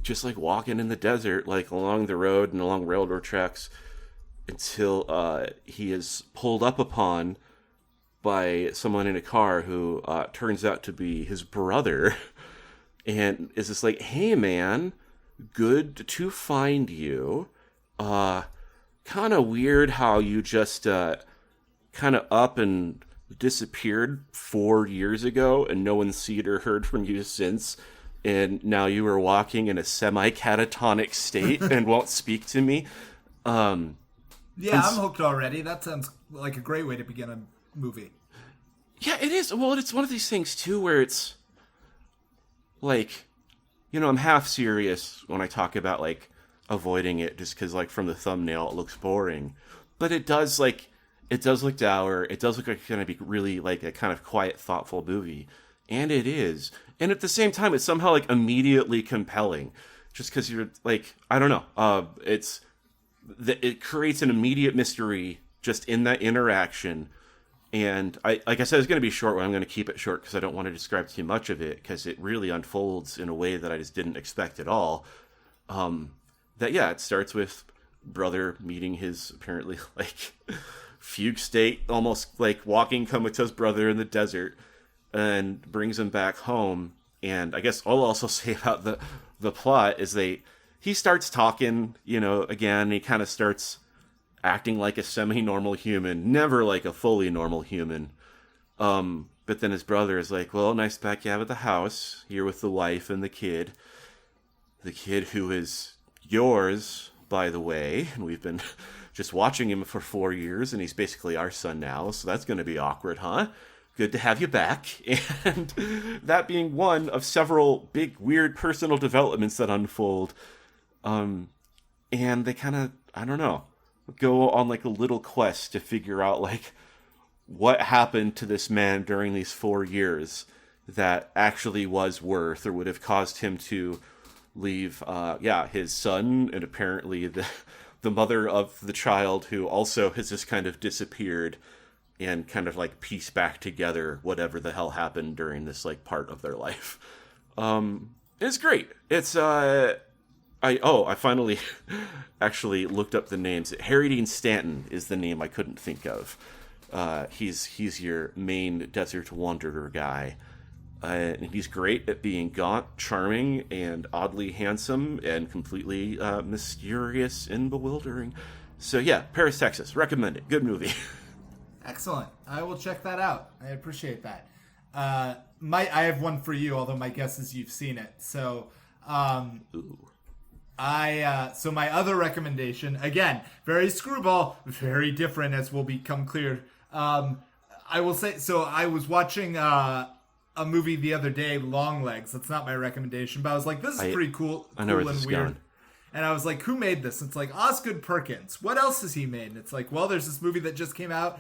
just like walking in the desert, like along the road and along railroad tracks, until he is pulled up upon by someone in a car who turns out to be his brother, and is just like, hey man, good to find you. Kind of weird how you just kind of up and disappeared 4 years ago and no one's seen or heard from you since, and now you are walking in a semi-catatonic state and won't speak to me. I'm hooked already. That sounds like a great way to begin a movie. Yeah, it is. Well, it's one of these things too where it's like, I'm half serious when I talk about like avoiding it just because like from the thumbnail it looks boring, but it does look dour. It does look like it's going to be really like a kind of quiet, thoughtful movie, and it is. And at the same time, it's somehow like immediately compelling, just because you're like, I don't know. It creates an immediate mystery just in that interaction. And like I said, it's going to be a short one. I'm going to keep it short because I don't want to describe too much of it, because it really unfolds in a way that I just didn't expect at all. It starts with brother meeting his apparently like fugue state, almost like walking comatose brother in the desert, and brings him back home. And I guess I'll also say about the plot is he starts talking, again, he kind of starts acting like a semi-normal human, never like a fully normal human. But then his brother is like, well, nice back you have at the house. You're with the wife and the kid. The kid who is yours, by the way. And we've been just watching him for 4 years, and he's basically our son now. So that's going to be awkward, huh? good to have you back. And that being one of several big, weird personal developments that unfold. And they kind of, I don't know, go on like a little quest to figure out like what happened to this man during these 4 years that actually was worth or would have caused him to leave, his son and apparently the mother of the child who also has just kind of disappeared and kind of like piece back together whatever the hell happened during this like part of their life. It's great. It's I finally actually looked up the names. Harry Dean Stanton is the name I couldn't think of. He's your main desert wanderer guy. And he's great at being gaunt, charming, and oddly handsome, and completely mysterious and bewildering. So yeah, Paris, Texas. Recommend it. Good movie. Excellent. I will check that out. I appreciate that. I have one for you, although my guess is you've seen it. So, so my other recommendation, again, very screwball, very different, as will become clear. I will say, so I was watching a movie the other day, Longlegs. That's not my recommendation, but I was like, this is pretty cool, I know cool where this and is weird. going. And I was like, who made this? It's like Osgood Perkins. What else has he made? And it's like, well, there's this movie that just came out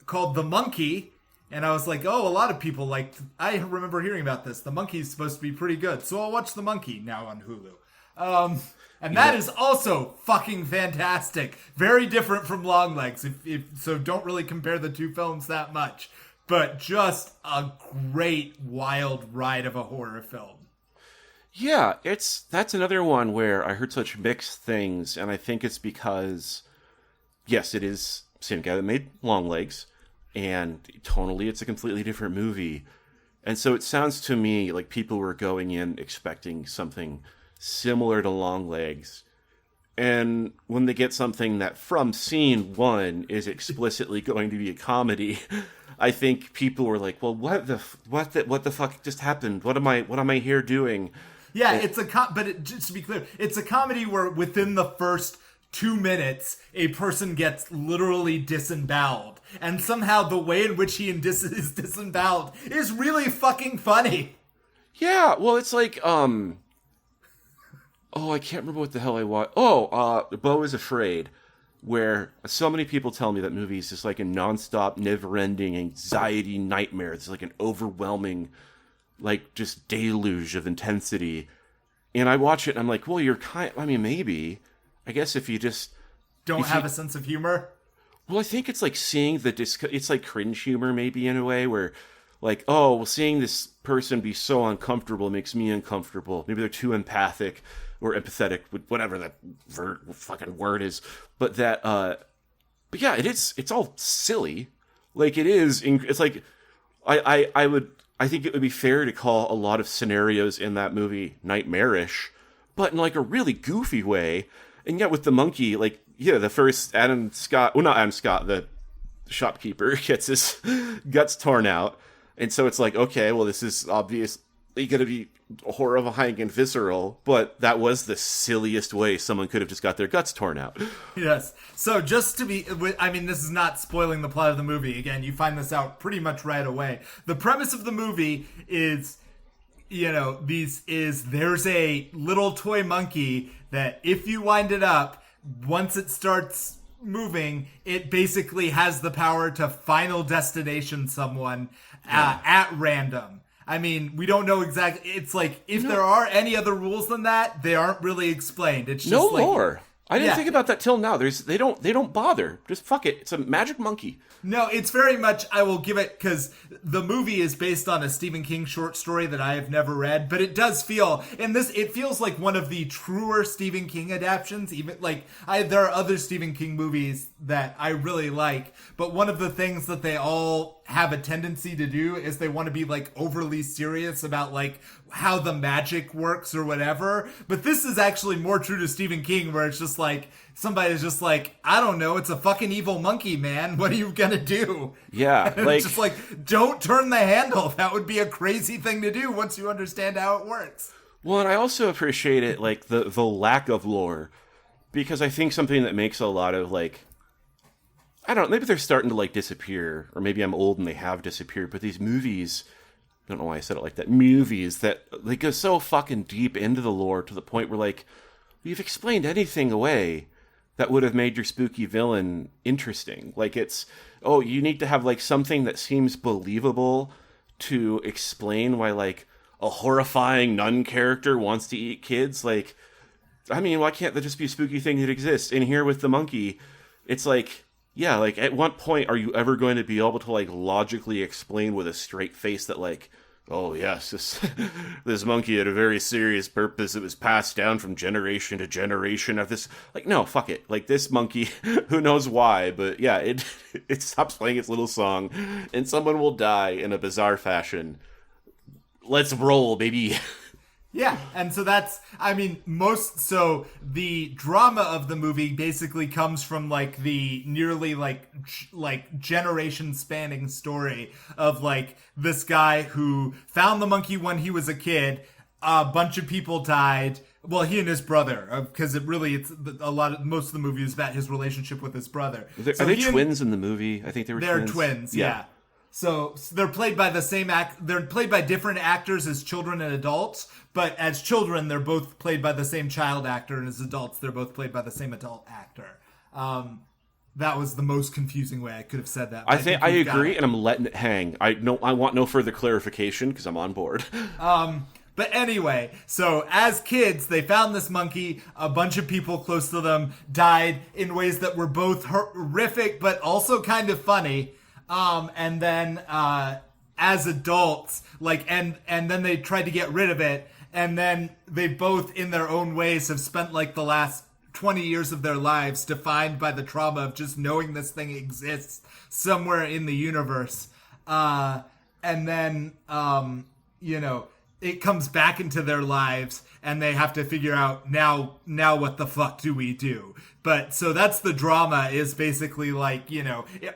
called The Monkey. And I was like, oh, a lot of people like, I remember hearing about this. The Monkey's supposed to be pretty good. So I'll watch The Monkey now on Hulu. And that is also fucking fantastic. Very different from Longlegs. So don't really compare the two films that much. But just a great wild ride of a horror film. Yeah, that's another one where I heard such mixed things, and I think it's because, yes, it is the same guy that made Longlegs, and tonally it's a completely different movie. And so it sounds to me like people were going in expecting something similar to Longlegs, and when they get something that from scene one is explicitly going to be a comedy, I think people were like, well, what the fuck just happened? What am I here doing? Yeah, it's just to be clear, it's a comedy where within the first 2 minutes, a person gets literally disemboweled. And somehow the way in which he is disemboweled is really fucking funny. Yeah, well, it's like, I can't remember what the hell I watched. Beau is Afraid, where so many people tell me that movie is just like a nonstop, never-ending anxiety nightmare. It's like an overwhelming, like, just deluge of intensity. And I watch it and I'm like, well, maybe. I guess if you just... Don't have a sense of humor? Well, I think it's like seeing it's like cringe humor maybe in a way where, like, seeing this person be so uncomfortable makes me uncomfortable. Maybe they're too empathic or empathetic, whatever that fucking word is. But yeah, it's all silly. Like, it is, it's like, I think it would be fair to call a lot of scenarios in that movie nightmarish, but in like a really goofy way. And yet with The Monkey, like, yeah, the first not Adam Scott, the shopkeeper gets his guts torn out. And so it's like, okay, well, this is obviously going to be horrifying and visceral, but that was the silliest way someone could have just got their guts torn out. Yes. So just to be, this is not spoiling the plot of the movie. Again, you find this out pretty much right away. The premise of the movie is, there's a little toy monkey that if you wind it up, once it starts moving, it basically has the power to final destination someone at random. I mean, we don't know exactly. It's like, if there are any other rules than that, they aren't really explained. It's just no like, lore. I didn't think about that till now. They don't bother. Just fuck it. It's a magic monkey. No, it's very much, I will give it, because the movie is based on a Stephen King short story that I have never read, but it does feel, it feels like one of the truer Stephen King adaptions. Even there are other Stephen King movies that I really like, but one of the things that they all have a tendency to do is they want to be like overly serious about like how the magic works or whatever. But this is actually more true to Stephen King, where it's just like, somebody's just like, I don't know, it's a fucking evil monkey, man. What are you gonna do? Yeah, it's just like, don't turn the handle. That would be a crazy thing to do once you understand how it works. Well, and I also appreciate it, like, the lack of lore, because I think something that makes a lot of, like, I don't know, maybe they're starting to like disappear, or maybe I'm old and they have disappeared, but these movies, I don't know why I said it like that, movies that they go so fucking deep into the lore to the point where like, you've explained anything away that would have made your spooky villain interesting. Like it's, oh, you need to have like something that seems believable to explain why like a horrifying nun character wants to eat kids. Like, I mean, why can't that just be a spooky thing that exists? In here with the monkey, it's like, yeah, like at what point are you ever going to be able to like logically explain with a straight face that like, oh yes, this monkey had a very serious purpose. It was passed down from generation to generation of this. Like, no, fuck it. Like this monkey, who knows why, but yeah, it stops playing its little song, and someone will die in a bizarre fashion. Let's roll, baby. Yeah, and so that's, I mean, so the drama of the movie basically comes from like the nearly like generation spanning story of like this guy who found the monkey when he was a kid. A bunch of people died. Well, he and his brother, because most of the movie is about his relationship with his brother. Are they twins in the movie? I think they were twins. They're twins, yeah. So they're played by the same They're played by different actors as children and adults, but as children, they're both played by the same child actor, and as adults, they're both played by the same adult actor. That was the most confusing way I could have said that. I think I agree, and I'm letting it hang. I want no further clarification because I'm on board. But anyway, so as kids, they found this monkey. A bunch of people close to them died in ways that were both horrific, but also kind of funny. And then, as adults, and then they tried to get rid of it, and then they both, in their own ways, have spent, like, the last 20 years of their lives defined by the trauma of just knowing this thing exists somewhere in the universe. And then, it comes back into their lives, and they have to figure out, now what the fuck do we do? But so that's the drama, is basically like,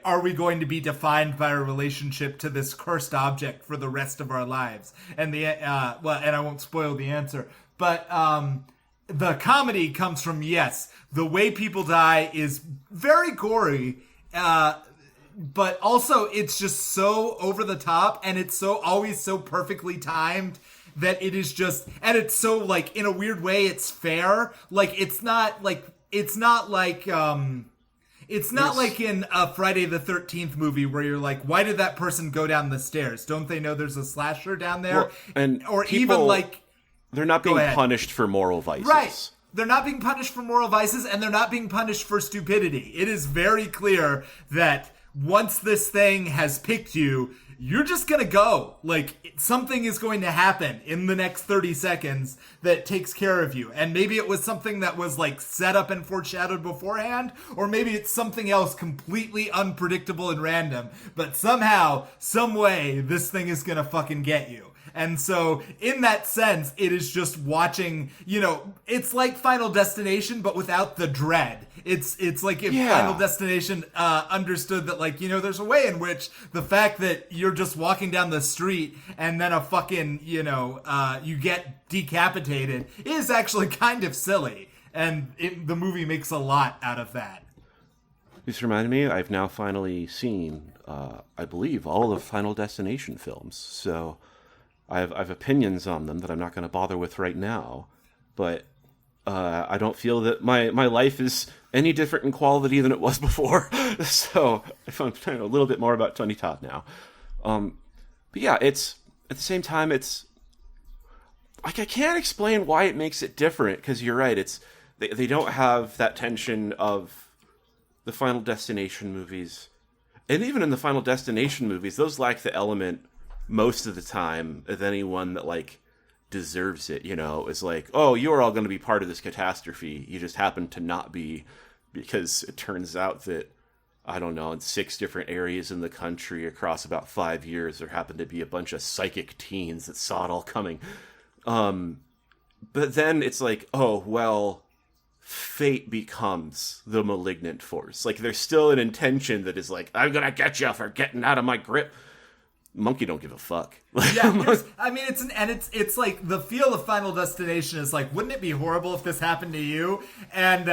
are we going to be defined by our relationship to this cursed object for the rest of our lives? And and I won't spoil the answer, but the comedy comes from, yes, the way people die is very gory, but also it's just so over the top, and it's always so perfectly timed that it is just, and it's so like, in a weird way, it's fair. Like, it's not like in a Friday the 13th movie where you're like, why did that person go down the stairs? Don't they know there's a slasher down there? Or even like, they're not being punished for moral vices. Right. They're not being punished for moral vices, and they're not being punished for stupidity. It is very clear that once this thing has picked you, you're just gonna go. Like, something is going to happen in the next 30 seconds that takes care of you. And maybe it was something that was, like, set up and foreshadowed beforehand, or maybe it's something else completely unpredictable and random. But somehow, some way, this thing is gonna fucking get you. And so, in that sense, it is just watching, it's like Final Destination, but without the dread. It's like if Final Destination understood that, like, there's a way in which the fact that you're just walking down the street and then a fucking, you get decapitated is actually kind of silly. And the movie makes a lot out of that. This reminded me, I've now finally seen, I believe, all of Final Destination films. So I have opinions on them that I'm not going to bother with right now. But I don't feel that my life is any different in quality than it was before. So I'm trying a little bit more about Tony Todd now. But yeah, it's at the same time, it's like, I can't explain why it makes it different, because you're right. It's they don't have that tension of the Final Destination movies. And even in the Final Destination movies, those lack the element most of the time of anyone that, like, deserves it, is like, oh, you're all going to be part of this catastrophe. You just happen to not be, because it turns out that, I don't know, in 6 different areas in the country across about 5 years, there happened to be a bunch of psychic teens that saw it all coming. But then it's like, oh, well, fate becomes the malignant force. Like, there's still an intention that is like, I'm going to get you for getting out of my grip. Monkey don't give a fuck. Yeah, I mean, it's like, the feel of Final Destination is like, wouldn't it be horrible if this happened to you? And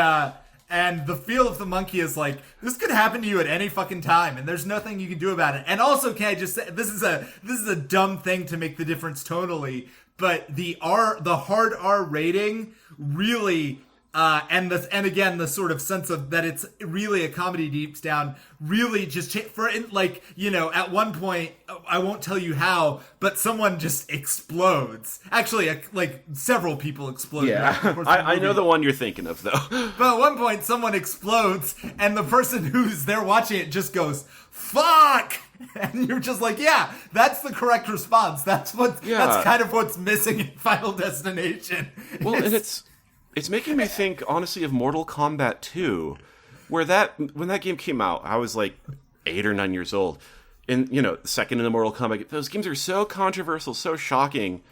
And the feel of the monkey is like, this could happen to you at any fucking time, and there's nothing you can do about it. And also, can I just say, this is a dumb thing to make the difference tonally, but the hard R rating really, and again, the sort of sense of that it's really a comedy deep down, really just at one point, I won't tell you how, but someone just explodes. Actually, like several people explode. Yeah, I know the one you're thinking of, though. But at one point, someone explodes, and the person who's there watching it just goes, "Fuck!" And you're just like, yeah, that's the correct response. That's kind of what's missing in Final Destination. Well, and it's making me think, honestly, of Mortal Kombat 2, where when that game came out, I was like 8 or 9 years old. And, the second in the Mortal Kombat, those games are so controversial, so shocking.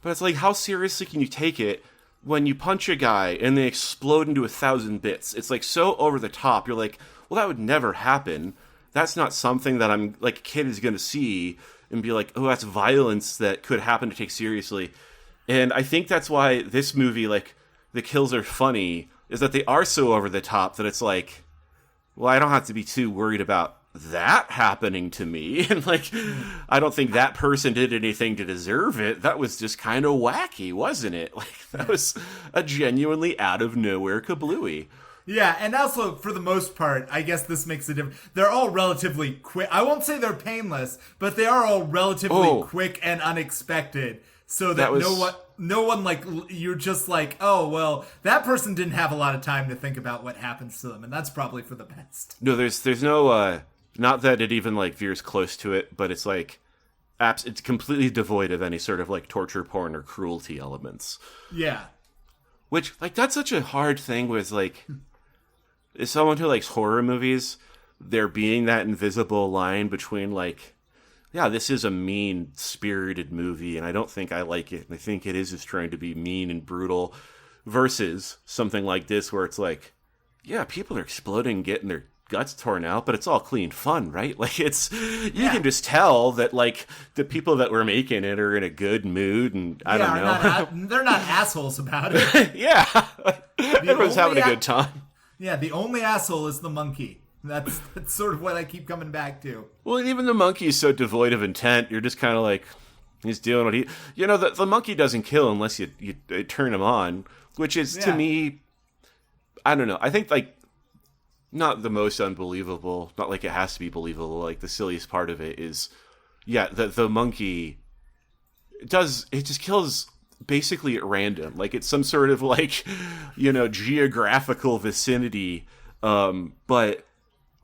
But it's like, how seriously can you take it when you punch a guy and they explode into 1,000 bits? It's like so over the top. You're like, well, that would never happen. That's not something that I'm like a kid is going to see and be like, oh, that's violence that could happen to take seriously. And I think that's why this movie, like, the kills are funny, is that they are so over the top that it's like, well, I don't have to be too worried about that happening to me. And like, I don't think that person did anything to deserve it. That was just kind of wacky, wasn't it? Like, that was a genuinely out of nowhere kablooey. Yeah, and also, for the most part, I guess this makes a difference. They're all relatively quick. I won't say they're painless, but they are all relatively quick and unexpected. So that no one, like, you're just like, oh, well, that person didn't have a lot of time to think about what happens to them, and that's probably for the best. No, there's no, not that it even, like, veers close to it, but it's, like, it's completely devoid of any sort of, like, torture porn or cruelty elements. Yeah. Which, like, that's such a hard thing with, like... As someone who likes horror movies, there being that invisible line between, like, yeah, this is a mean-spirited movie, and I don't think I like it, and I think it is just trying to be mean and brutal, versus something like this where it's like, yeah, people are exploding, getting their guts torn out, but it's all clean fun, right? Like, you can just tell that, like, the people that were making it are in a good mood, and I don't know. They're not assholes about it. Yeah. Everyone's having a good time. Yeah, the only asshole is the monkey. That's sort of what I keep coming back to. Well, even the monkey is so devoid of intent. You're just kind of like, he's doing what he... the monkey doesn't kill unless you turn him on, which is, to me, I don't know. I think, like, not the most unbelievable, not like it has to be believable, like, the silliest part of it is, the monkey just kills... basically at random, like it's some sort of like geographical vicinity, but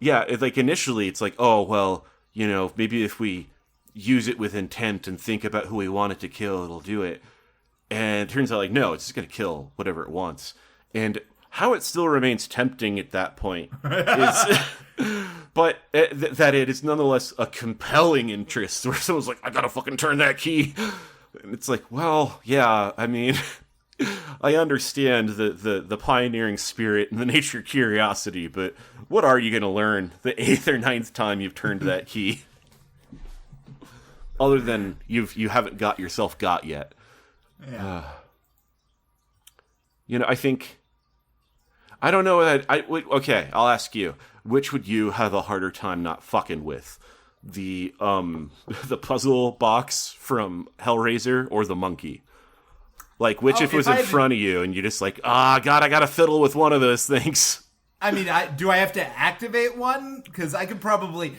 like initially it's like, oh well, maybe if we use it with intent and think about who we want it to kill, it'll do it. And it turns out like, no, it's just gonna kill whatever it wants. And how it still remains tempting at that point is but that it is nonetheless a compelling interest where someone's like, I gotta fucking turn that key. And it's like, well, yeah, I mean, I understand the pioneering spirit and the nature of curiosity, but what are you going to learn the 8th or 9th time you've turned that key? Other than you haven't got yourself got yet. Yeah. I think... I don't know that... Okay, I'll ask you. Which would you have a harder time not fucking with? The puzzle box from Hellraiser or the monkey? Like, which if it was in front of you and you just like, God, I gotta fiddle with one of those things. I mean, do I have to activate one? Because I could probably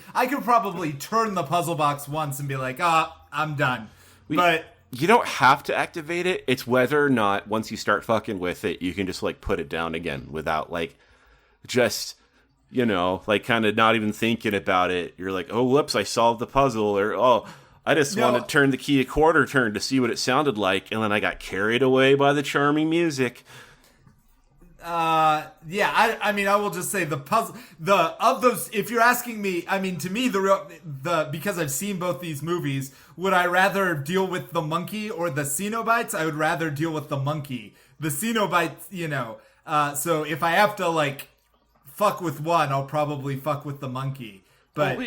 turn the puzzle box once and be like, I'm done. But you don't have to activate it. It's whether or not once you start fucking with it, you can just like put it down again without like just... like kind of not even thinking about it. You're like, oh, whoops, I solved the puzzle. Or, oh, I just wanted to turn the key a quarter turn to see what it sounded like. And then I got carried away by the charming music. I mean, I will just say the puzzle, of those, if you're asking me, I mean, to me, because I've seen both these movies, would I rather deal with the monkey or the Cenobites? I would rather deal with the monkey. The Cenobites, so if I have to, like, fuck with one, I'll probably fuck with the monkey. But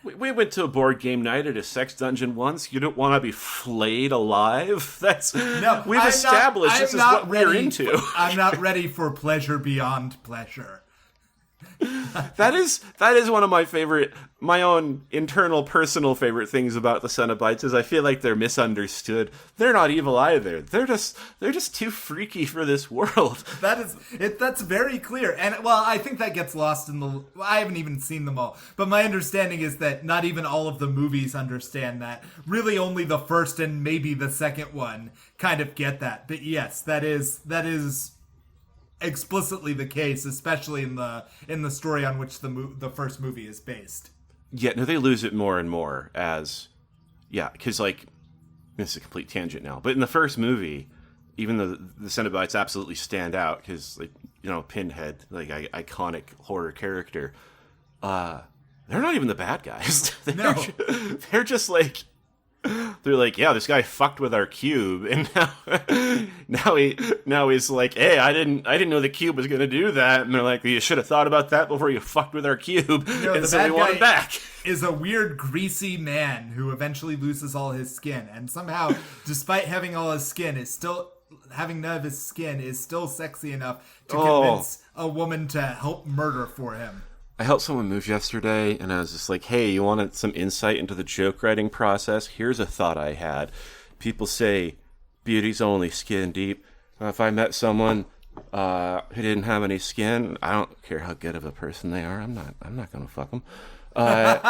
we went to a board game night at a sex dungeon once. You don't want to be flayed alive. We've established this is what we're into. I'm not ready for pleasure beyond pleasure. That is one of my own internal personal favorite things about the Cenobites is I feel like they're misunderstood. They're not evil either. They're just too freaky for this world. That's very clear. And well, I think that gets lost in I haven't even seen them all. But my understanding is that not even all of the movies understand that. Really only the first and maybe the second one kind of get that. But yes, that is explicitly the case, especially in the story on which the first movie is based. Yeah, no, they lose it more and more as, because like, this is a complete tangent now, but in the first movie, even though the Cenobites absolutely stand out because, like, you know, Pinhead, like iconic horror character, they're not even the bad guys. They're just like. They're like, yeah, this guy fucked with our cube, and now he's like, hey, I didn't know the cube was gonna do that, and they're like, you should have thought about that before you fucked with our cube, and so we want him back. Is a weird, greasy man who eventually loses all his skin, and somehow, despite having all his skin, is still having none of his skin is still sexy enough to convince a woman to help murder for him. I helped someone move yesterday, and I was just like, hey, you wanted some insight into the joke writing process? Here's a thought I had. People say beauty's only skin deep. If I met someone who didn't have any skin, I don't care how good of a person they are. I'm not going to fuck them. But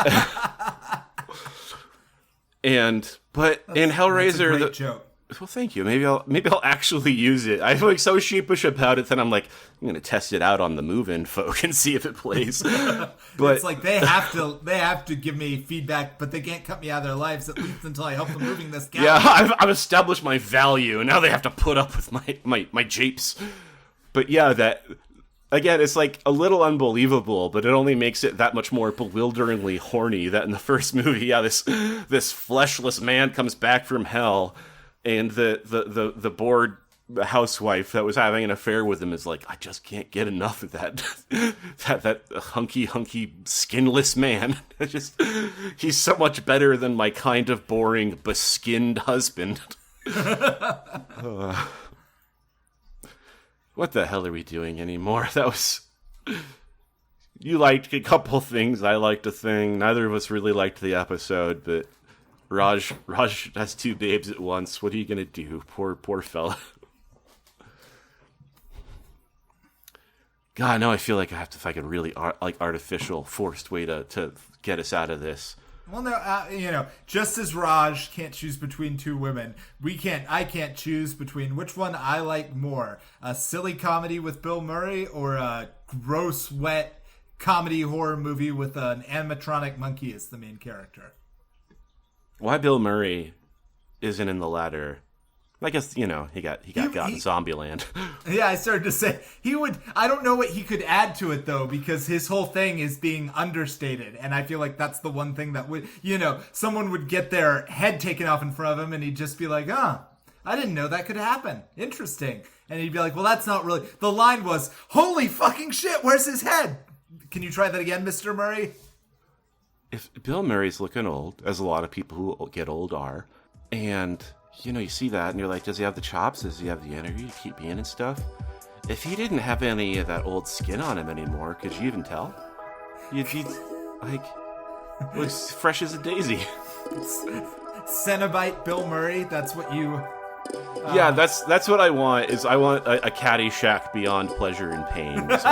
in Hellraiser, that's a great joke. Well, thank you. Maybe I'll actually use it. I'm like so sheepish about it that I'm like, I'm gonna test it out on the move-in folk and see if it plays. But it's like they have to give me feedback, but they can't cut me out of their lives at least until I help them moving this guy. Yeah, I've established my value, and now they have to put up with my japes. But yeah, that again, it's like a little unbelievable, but it only makes it that much more bewilderingly horny. That in the first movie, this fleshless man comes back from hell. And the bored housewife that was having an affair with him is like, I just can't get enough of that hunky skinless man. He's so much better than my kind of boring beskinned husband. What the hell are we doing anymore? You liked a couple things, I liked a thing. Neither of us really liked the episode, but Raj has two babes at once. What are you gonna do? Poor fella. God, now I feel like I have to find a really artificial, forced way to get us out of this. Well, no, just as Raj can't choose between two women, I can't choose between which one I like more: a silly comedy with Bill Murray or a gross, wet comedy horror movie with an animatronic monkey as the main character. Why Bill Murray isn't in the latter? I guess, he got in Zombieland. Yeah, I started to say I don't know what he could add to it though, because his whole thing is being understated, and I feel like that's the one thing that would, someone would get their head taken off in front of him and he'd just be like, I didn't know that could happen. Interesting. And he'd be like, well, that's not really, the line was, holy fucking shit, where's his head? Can you try that again, Mr. Murray? If Bill Murray's looking old, as a lot of people who get old are, and, you see that, and you're like, does he have the chops? Does he have the energy to keep being and stuff? If he didn't have any of that old skin on him anymore, could you even tell? He'd looks fresh as a daisy. Cenobite Bill Murray, that's what you... Yeah, that's what I want, is I want a Caddyshack beyond pleasure and pain. So.